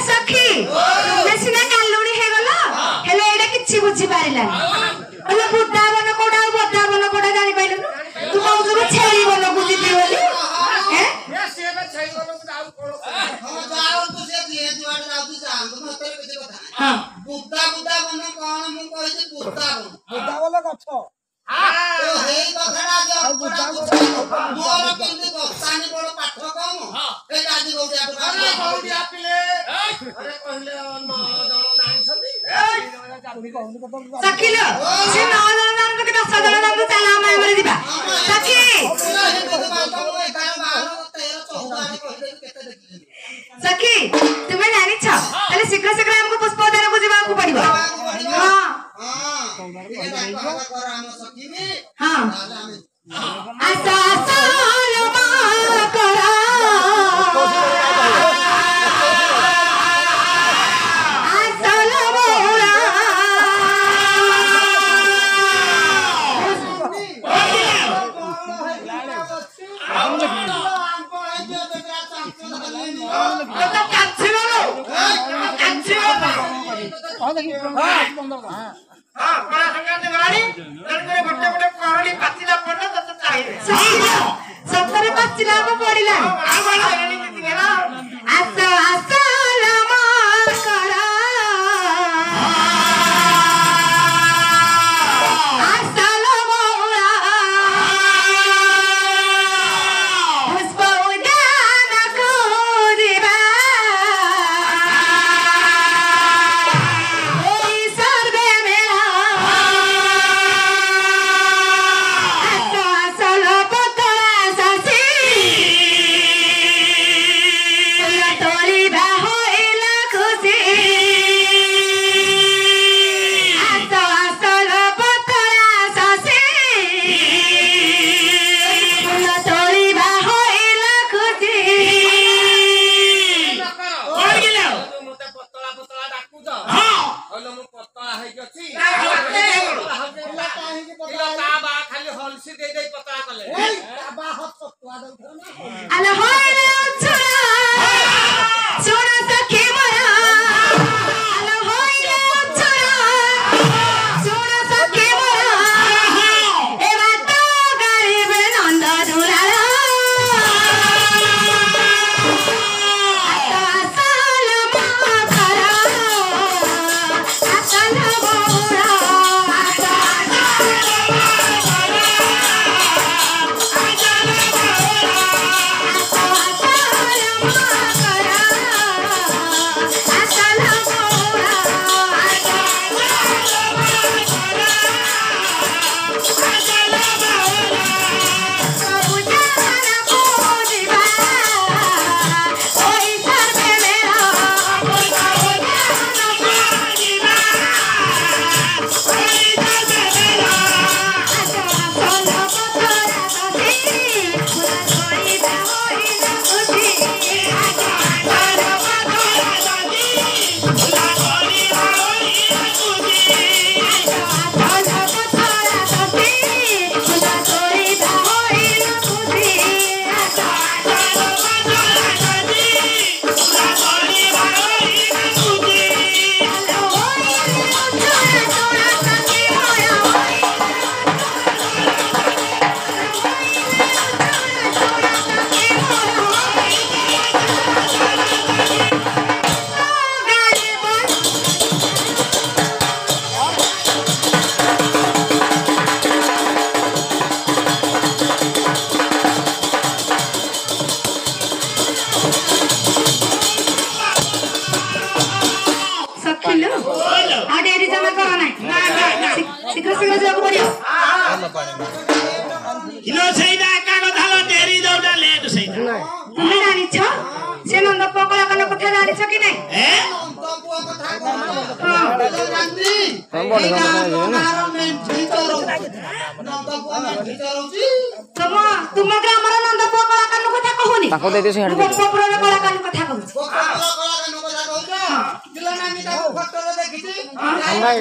सखी तुमे सिना कालुणी हे गलो हेले एडा किछि बुझी पारिलानी ओले बुद्धा बन कोडा बद्धा बन कोडा जानि पाइलु तू कहू जो छेली बन को जिबी बोली हैं ये सेबे छेली बन को जाऊ कोलो हां जाऊ तो से दिए जुआड जाऊ तू जा हम मते के कथा हां बुद्धा बुद्धा बन कोन मु कहि जे बुद्धा बन गछ हां तो हे कथरा जो बुद्धा मोर केंदे बक्सानी बड़ पाठ कम हां ए राजी गौडिया को अरे गौडिया पिले अरे कहले जण नाइ छथि सखी लो से न नाम के 10 जण नाम चला हम मरे दिबा सखी सखी तुम्हें जानी छ ताले शीघ्र शीघ्र हमको पुष्पोद्यान को जीवा को पड़िबो हां हां ये बात कर हम सखी में हां आसा आसा मा करा सत्तरे पचिला पड़िला आसा आसा लमा करा आसा लमोरा पुष्प उद्यान को दिबा तुम्हें जानी छ से नंद पकड़ा कन कथा जानी छ कि नहीं नंद पुआ कथा हां जाननी नंद पुआ में भीतर होची तुम ग्रामर नंद पकड़ा कन कथा कहूनी ताको दे दे से हट दे पकड़ा कला कन कथा कहू पकड़ा कन कथा कहू दिला नानी का फोटो देखिछी हां भाई